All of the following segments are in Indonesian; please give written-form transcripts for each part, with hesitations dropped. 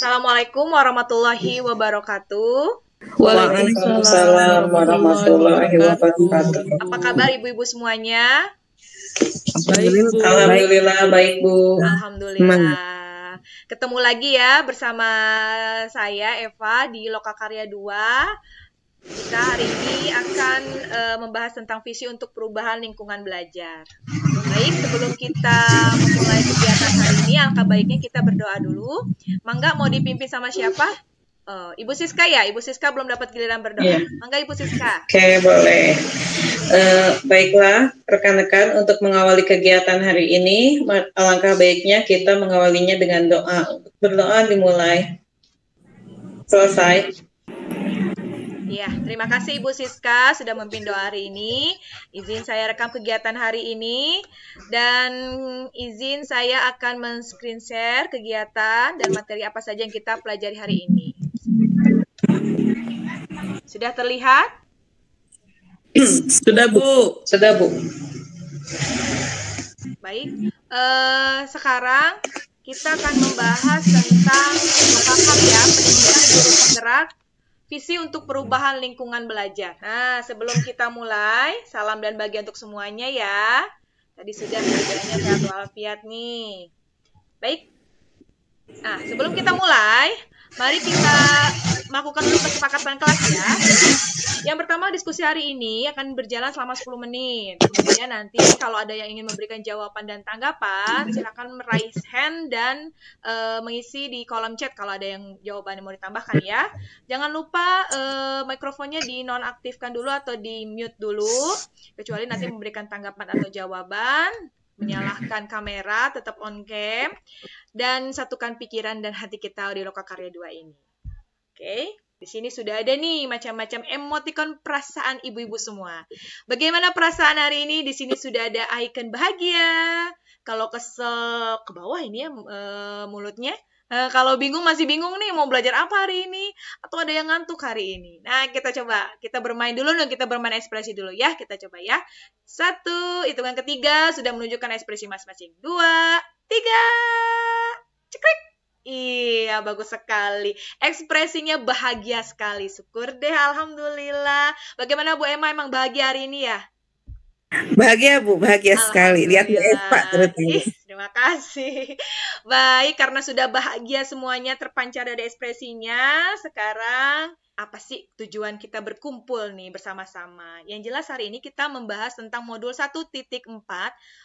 Assalamualaikum warahmatullahi wabarakatuh. Waalaikumsalam warahmatullahi wabarakatuh. Apa kabar ibu-ibu semuanya? Baik, Bu. Alhamdulillah baik, Bu. Alhamdulillah. Ketemu lagi ya bersama saya Eva di Lokakarya 2. Kita hari ini akan membahas tentang visi untuk perubahan lingkungan belajar. Baik, sebelum kita memulai kegiatan hari ini, alangkah baiknya kita berdoa dulu. Mangga mau dipimpin sama siapa? Ibu Siska ya? Ibu Siska belum dapat giliran berdoa. Yeah. Mangga Ibu Siska. Oke, boleh. Baiklah, rekan-rekan, untuk mengawali kegiatan hari ini, alangkah baiknya kita mengawalinya dengan doa. Berdoa dimulai. Selesai. Ya, terima kasih Ibu Siska sudah memimpin doa hari ini. Izin saya rekam kegiatan hari ini dan izin saya akan men-screen share kegiatan dan materi apa saja yang kita pelajari hari ini. Sudah terlihat? Sudah, Bu. Sudah, Bu. Baik, sekarang kita akan membahas tentang paham ya, pendidikan guru penggerak visi untuk perubahan lingkungan belajar. Nah, sebelum kita mulai, salam dan bahagia untuk semuanya ya. Tadi sudah keadaannya sehat walafiat nih. Baik. Nah, sebelum kita mulai, mari kita melakukan dulu kesepakatan kelas ya. Yang pertama, diskusi hari ini akan berjalan selama 10 menit. Kemudian nanti kalau ada yang ingin memberikan jawaban dan tanggapan, silakan raise hand dan mengisi di kolom chat kalau ada yang jawabannya mau ditambahkan ya. Jangan lupa mikrofonnya dinonaktifkan dulu atau di mute dulu, kecuali nanti memberikan tanggapan atau jawaban. Menyalakan kamera, tetap on cam, dan satukan pikiran dan hati kita di Lokakarya 2 ini. Oke. Di sini sudah ada nih macam-macam emoticon perasaan ibu-ibu semua. Bagaimana perasaan hari ini? Di sini sudah ada icon bahagia. Kalau kesel ke bawah ini ya mulutnya. Kalau bingung masih bingung nih mau belajar apa hari ini atau ada yang ngantuk hari ini. Nah, kita coba. Kita bermain dulu nih, kita bermain ekspresi dulu ya. Kita coba ya. 1, hitungan ketiga sudah menunjukkan ekspresi masing-masing. 2, 3. Cekrek. Iya, bagus sekali. Ekspresinya bahagia sekali. Syukur deh, alhamdulillah. Bagaimana Bu Emma, emang bahagia hari ini ya? Bahagia Bu, bahagia sekali. Lihat Bu Eva terutama. Terima kasih. Baik, karena sudah bahagia semuanya terpancar dari ekspresinya, sekarang apa sih tujuan kita berkumpul nih bersama-sama? Yang jelas hari ini kita membahas tentang modul 1.4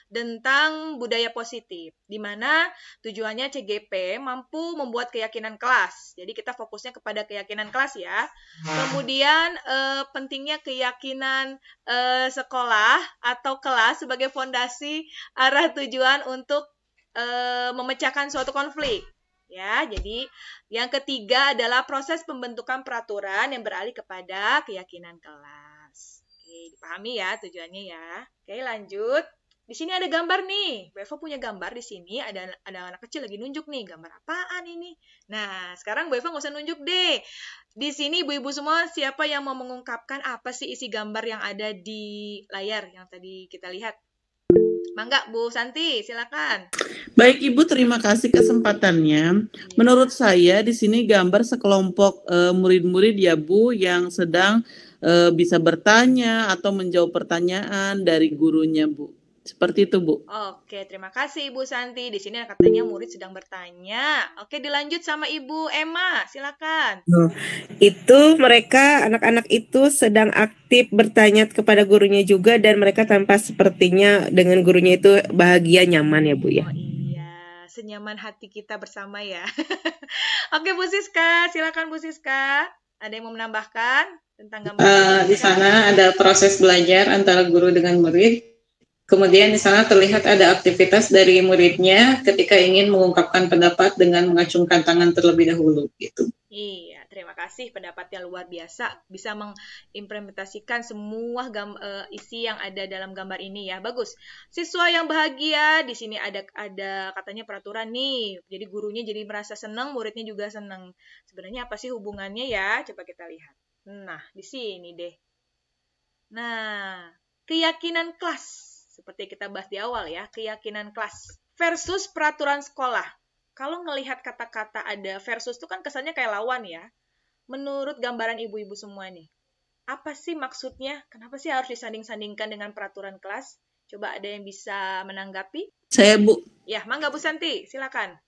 tentang budaya positif, di mana tujuannya CGP mampu membuat keyakinan kelas. Jadi kita fokusnya kepada keyakinan kelas ya. Kemudian pentingnya keyakinan sekolah atau kelas sebagai fondasi arah tujuan untuk memecahkan suatu konflik. Ya, jadi yang ketiga adalah proses pembentukan peraturan yang beralih kepada keyakinan kelas. Oke, dipahami ya tujuannya ya. Oke, lanjut. Di sini ada gambar nih. Bu Eva punya gambar di sini. Ada anak kecil lagi nunjuk nih. Gambar apaan ini? Nah, sekarang Bu Eva nggak usah nunjuk deh. Di sini ibu-ibu semua siapa yang mau mengungkapkan apa sih isi gambar yang ada di layar yang tadi kita lihat? Mangga Bu Santi, silakan. Baik Ibu, terima kasih kesempatannya. Menurut saya di sini gambar sekelompok murid-murid ya Bu yang sedang bisa bertanya atau menjawab pertanyaan dari gurunya Bu. Seperti itu Bu. Oke, terima kasih Ibu Santi. Di sini katanya murid sedang bertanya. Oke, dilanjut sama Ibu Emma, silakan. Itu mereka anak-anak itu sedang aktif bertanya kepada gurunya juga dan mereka tampak sepertinya dengan gurunya itu bahagia, nyaman ya Bu ya. Oh iya, senyaman hati kita bersama ya. Oke Bu Siska, silakan Bu Siska. Ada yang mau menambahkan tentang gambar? Di sana ada proses belajar antara guru dengan murid. Kemudian di sana terlihat ada aktivitas dari muridnya ketika ingin mengungkapkan pendapat dengan mengacungkan tangan terlebih dahulu gitu. Iya, terima kasih, pendapatnya luar biasa, bisa mengimplementasikan semua isi yang ada dalam gambar ini ya. Bagus. Siswa yang bahagia, di sini ada katanya peraturan nih. Jadi gurunya jadi merasa senang, muridnya juga senang. Sebenarnya apa sih hubungannya ya? Coba kita lihat. Nah, di sini deh. Nah, keyakinan kelas. Seperti kita bahas di awal ya, keyakinan kelas versus peraturan sekolah. Kalau ngelihat kata-kata ada versus itu kan kesannya kayak lawan ya. Menurut gambaran ibu-ibu semua nih, apa sih maksudnya? Kenapa sih harus disanding-sandingkan dengan peraturan kelas? Coba ada yang bisa menanggapi? Saya Bu. Ya, mangga Bu Santi, silakan.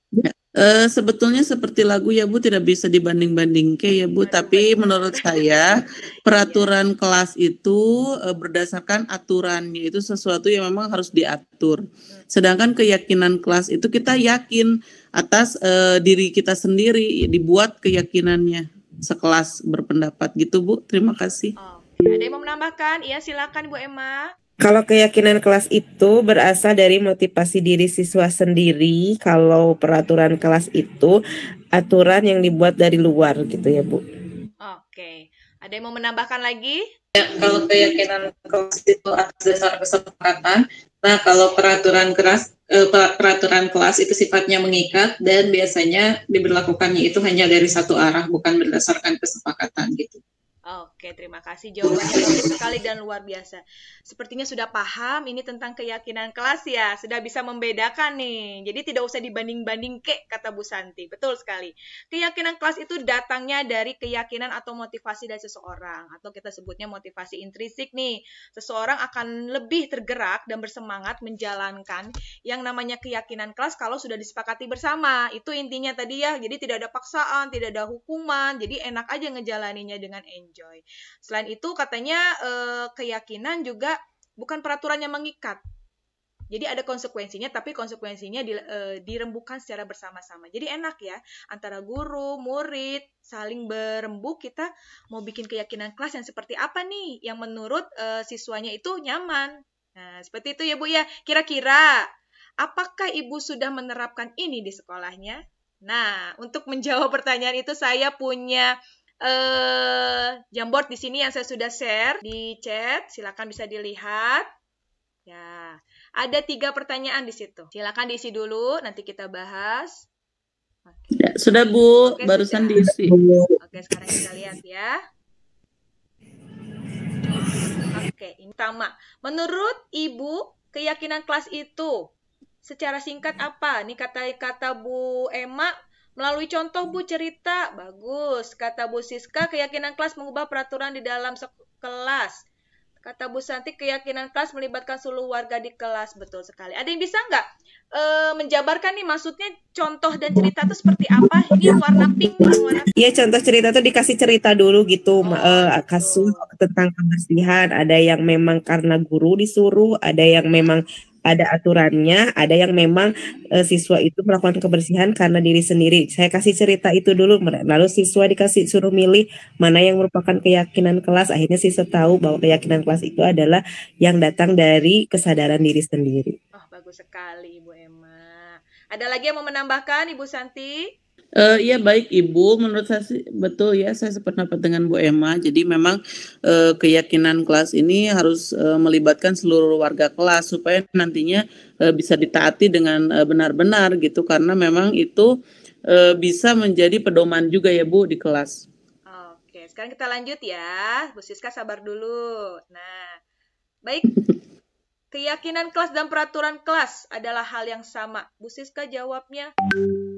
Sebetulnya seperti lagu ya Bu, tidak bisa dibanding-bandingkan ya Bu, tapi menurut saya peraturan kelas itu berdasarkan aturannya, itu sesuatu yang memang harus diatur. Sedangkan keyakinan kelas itu kita yakin atas diri kita sendiri, dibuat keyakinannya sekelas berpendapat gitu Bu. Terima kasih. Ada yang mau menambahkan? Iya, silakan Bu Emma. Kalau keyakinan kelas itu berasal dari motivasi diri siswa sendiri, kalau peraturan kelas itu aturan yang dibuat dari luar gitu ya Bu. Oke, ada yang mau menambahkan lagi? Ya, kalau keyakinan kelas itu atas dasar kesepakatan, nah kalau peraturan kelas itu sifatnya mengikat dan biasanya diberlakukannya itu hanya dari satu arah, bukan berdasarkan kesepakatan gitu. Oke, terima kasih. Jawabannya bagus sekali dan luar biasa. Sepertinya sudah paham ini tentang keyakinan kelas ya. Sudah bisa membedakan nih. Jadi tidak usah dibanding-banding kata Bu Santi. Betul sekali. Keyakinan kelas itu datangnya dari keyakinan atau motivasi dari seseorang. Atau kita sebutnya motivasi intrinsik nih. Seseorang akan lebih tergerak dan bersemangat menjalankan yang namanya keyakinan kelas kalau sudah disepakati bersama. Itu intinya tadi ya. Jadi tidak ada paksaan, tidak ada hukuman. Jadi enak aja ngejalaninya dengan enjoy. Selain itu katanya keyakinan juga bukan peraturan yang mengikat. Jadi ada konsekuensinya, tapi konsekuensinya dirembukan secara bersama-sama. Jadi enak ya, antara guru, murid, saling berembuk, kita mau bikin keyakinan kelas yang seperti apa nih, yang menurut siswanya itu nyaman. Nah, seperti itu ya Bu ya. Kira-kira, apakah Ibu sudah menerapkan ini di sekolahnya? Nah, untuk menjawab pertanyaan itu saya punya Jamboard di sini yang saya sudah share di chat, silakan bisa dilihat. Ya, ada 3 pertanyaan di situ. Silakan diisi dulu, nanti kita bahas. Oke. Ya, sudah Bu, oke, barusan sudah diisi. Oke, sekarang kita lihat ya. Oke, ini pertama. Menurut Ibu, keyakinan kelas itu secara singkat apa? Nih kata Bu Emma. Melalui contoh Bu cerita, bagus. Kata Bu Siska, keyakinan kelas mengubah peraturan di dalam kelas. Kata Bu Santi, keyakinan kelas melibatkan seluruh warga di kelas. Betul sekali. Ada yang bisa nggak menjabarkan nih maksudnya contoh dan cerita itu seperti apa? Ini warna pink nih. Iya, contoh cerita tuh dikasih cerita dulu gitu. Kasus tentang kebersihan. Ada yang memang karena guru disuruh, ada yang memang ada aturannya, ada yang memang siswa itu melakukan kebersihan karena diri sendiri. Saya kasih cerita itu dulu, lalu siswa dikasih suruh milih mana yang merupakan keyakinan kelas. Akhirnya siswa tahu bahwa keyakinan kelas itu adalah yang datang dari kesadaran diri sendiri. Oh, bagus sekali Ibu Emma. Ada lagi yang mau menambahkan Ibu Santi? Iya baik Ibu, menurut saya sih betul ya, saya sependapat dengan Bu Emma. Jadi memang keyakinan kelas ini harus melibatkan seluruh warga kelas supaya nantinya bisa ditaati dengan benar-benar gitu, karena memang itu bisa menjadi pedoman juga ya Bu di kelas. Oke, sekarang kita lanjut ya. Bu Siska sabar dulu. Nah, baik. Keyakinan kelas dan peraturan kelas adalah hal yang sama. Bu Siska jawabnya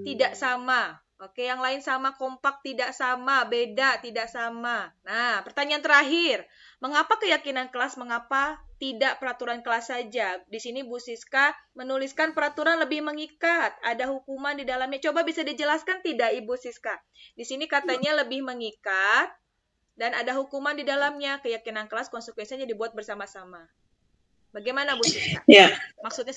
tidak sama. Oke, yang lain sama, kompak, tidak sama, beda, tidak sama. Nah, pertanyaan terakhir. Mengapa keyakinan kelas, mengapa tidak peraturan kelas saja? Di sini Bu Siska menuliskan peraturan lebih mengikat. Ada hukuman di dalamnya. Coba bisa dijelaskan tidak Ibu Siska? Di sini katanya lebih mengikat dan ada hukuman di dalamnya. Keyakinan kelas konsekuensinya dibuat bersama-sama. Bagaimana Bu Siska? Ya, maksudnya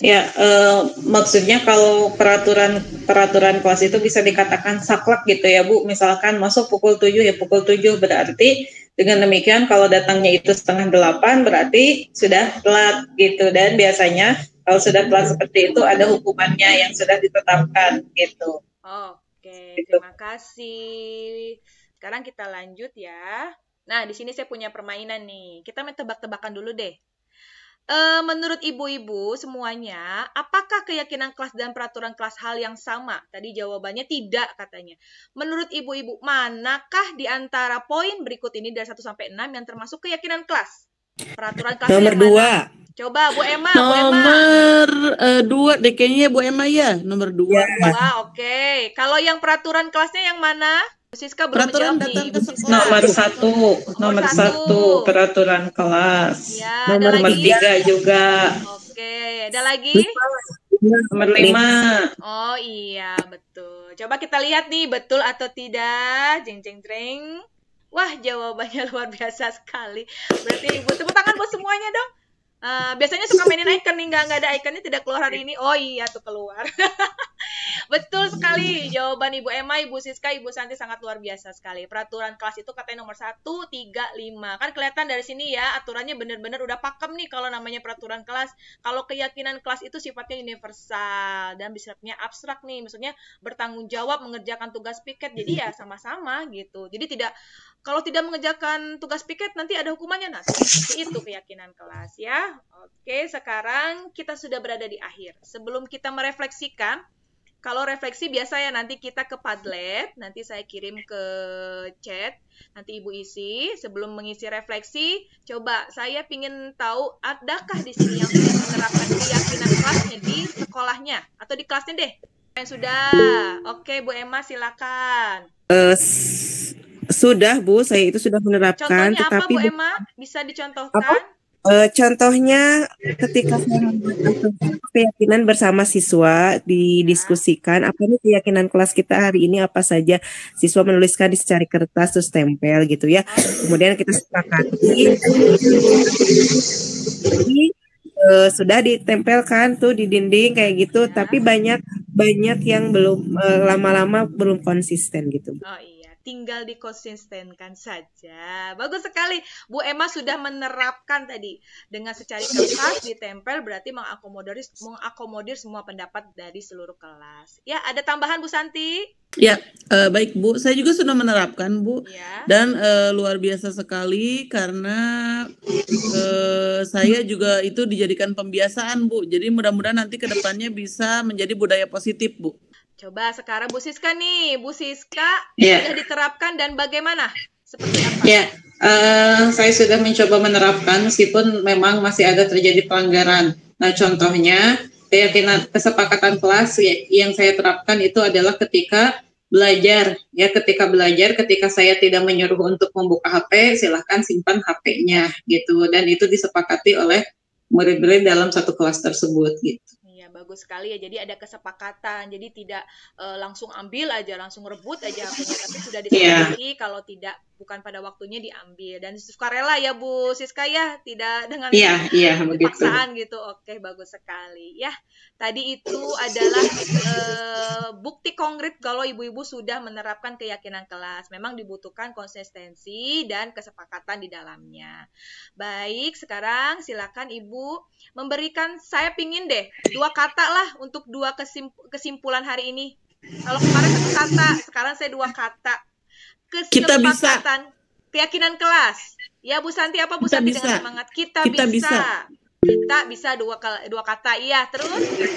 maksudnya kalau peraturan kelas itu bisa dikatakan saklek gitu ya Bu. Misalkan masuk pukul 7 ya pukul 7, berarti dengan demikian kalau datangnya itu 7:30 berarti sudah telat gitu. Dan biasanya kalau sudah telat seperti itu ada hukumannya yang sudah ditetapkan gitu. Oke, terima kasih. Sekarang kita lanjut ya. Nah, di sini saya punya permainan nih. Kita main tebak-tebakan dulu deh. Menurut ibu-ibu semuanya, apakah keyakinan kelas dan peraturan kelas hal yang sama? Tadi jawabannya tidak katanya. Menurut ibu-ibu, manakah di antara poin berikut ini dari 1 sampai 6 yang termasuk keyakinan kelas? Peraturan kelas nomor 2. Coba Bu Emma, Bu Emma. Nomor 2 deh kayaknya Bu Emma ya, nomor 2. Ya. Wah, oke. Kalau yang peraturan kelasnya yang mana? Bu Siska belum Peraturan menjawab datang nih. ke Bu Siska. sekolah. Nomor satu. satu peraturan kelas. Ya, ada Nomor lagi. 3 juga. Oke, ada lagi? Nomor 5. Oh iya, betul. Coba kita lihat nih, betul atau tidak. Jeng jeng jeng. Wah, jawabannya luar biasa sekali. Berarti Ibu tepuk tangan buat semuanya dong. Biasanya suka mainin icon nih, nggak ada iconnya tidak keluar hari ini. Oh iya tuh keluar. Betul sekali. Jawaban Ibu Emma, Ibu Siska, Ibu Santi sangat luar biasa sekali. Peraturan kelas itu katanya nomor 1, 3, 5. Kan kelihatan dari sini ya, aturannya benar-benar udah pakem nih kalau namanya peraturan kelas. Kalau keyakinan kelas itu sifatnya universal dan sifatnya abstrak nih. Maksudnya bertanggung jawab mengerjakan tugas piket. Jadi ya sama-sama gitu. Jadi kalau tidak mengerjakan tugas piket nanti ada hukumannya. Nah, seperti itu keyakinan kelas ya. Oke, sekarang kita sudah berada di akhir. Sebelum kita merefleksikan, kalau refleksi biasa ya nanti kita ke Padlet, nanti saya kirim ke chat, nanti Ibu isi. Sebelum mengisi refleksi, coba saya ingin tahu adakah di sini yang sudah menerapkan keyakinan kelasnya di sekolahnya atau di kelasnya deh. Yang sudah. Oke, Bu Emma silakan. Sudah Bu, saya itu sudah menerapkan. Contohnya apa tetapi Bu Emma? Bisa dicontohkan? Contohnya ketika saya membuat keyakinan bersama siswa didiskusikan apa nih keyakinan kelas kita hari ini apa saja, siswa menuliskan di secari kertas terus tempel gitu ya, kemudian kita sepakati sudah ditempelkan tuh di dinding kayak gitu ya. Tapi banyak yang belum lama-lama belum konsisten gitu. Oh iya, tinggal dikonsistenkan saja. Bagus sekali. Bu Emma sudah menerapkan tadi. Dengan secari kertas ditempel berarti mengakomodir semua pendapat dari seluruh kelas. Ya, ada tambahan Bu Santi? Ya, baik Bu. Saya juga sudah menerapkan Bu. Ya. Dan luar biasa sekali karena saya juga itu dijadikan pembiasaan Bu. Jadi mudah-mudahan nanti ke depannya bisa menjadi budaya positif Bu. Coba sekarang Bu Siska nih, Bu Siska Ya. sudah diterapkan dan bagaimana? Seperti apa? Ya, saya sudah mencoba menerapkan meskipun memang masih ada terjadi pelanggaran. Nah, contohnya keyakinan kesepakatan kelas yang saya terapkan itu adalah ketika belajar. Ya, ketika saya tidak menyuruh untuk membuka HP, silahkan simpan HP-nya gitu. Dan itu disepakati oleh murid-murid dalam satu kelas tersebut gitu. Bagus sekali ya, jadi ada kesepakatan, jadi tidak langsung ambil aja, langsung rebut aja HP-nya, tapi sudah disepakati kalau tidak bukan pada waktunya diambil dan sukarela ya Bu Siska ya, tidak dengan paksaan gitu. Oke, bagus sekali ya. Tadi itu adalah bukti konkret kalau ibu-ibu sudah menerapkan keyakinan kelas. Memang dibutuhkan konsistensi dan kesepakatan di dalamnya. Baik, sekarang silakan Ibu memberikan, saya pingin deh 2 kata lah untuk 2 kesimpulan hari ini. Kalau kemarin 1 kata, sekarang saya 2 kata. Kesepakatan, keyakinan kelas. Ya Bu Santi, apa Bu Santi dengan semangat? Kita bisa. Kita bisa 2 kata. Iya, terus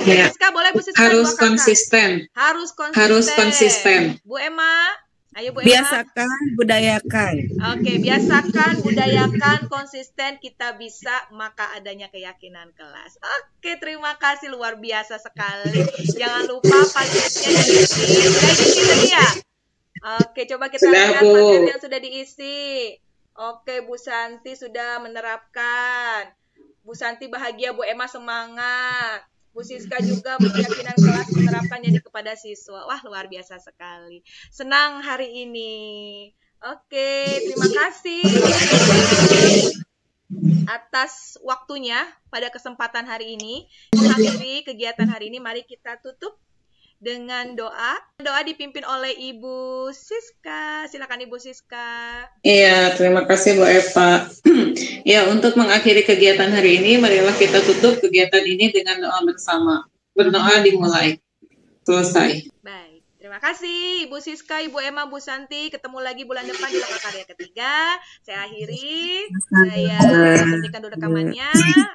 Ya. Siska, boleh Bu Siska? Harus 2 kata. konsisten. Harus konsisten. Bu Emma, ayo Bu Emma. Biasakan, budayakan. Oke, biasakan, budayakan, konsisten, kita bisa, maka adanya keyakinan kelas. Oke, terima kasih, luar biasa sekali. Jangan lupa pajaknya diisi. Sudah diisi tadi ya? Oke, coba kita lihat materi yang sudah diisi. Oke, Bu Santi sudah menerapkan. Bu Santi bahagia, Bu Emma semangat. Bu Siska juga keyakinan kelas menerapkan jadi kepada siswa. Wah, luar biasa sekali. Senang hari ini. Oke, terima kasih atas waktunya pada kesempatan hari ini. Mengakhiri kegiatan hari ini, mari kita tutup dengan doa. Doa dipimpin oleh Ibu Siska. Silakan Ibu Siska. Iya, terima kasih Bu Eva. Ya, untuk mengakhiri kegiatan hari ini, marilah kita tutup kegiatan ini dengan doa bersama. Berdoa dimulai. Selesai. Baik, terima kasih Ibu Siska, Ibu Emma, Bu Santi. Ketemu lagi bulan depan di Lokakarya ketiga. Saya akhiri. Saya hentikan dulu rekamannya.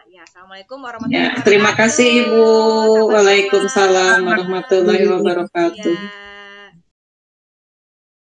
Ya, Assalamualaikum warahmatullahi wabarakatuh. Terima kasih Ibu. Waalaikumsalam warahmatullahi wabarakatuh. Ya.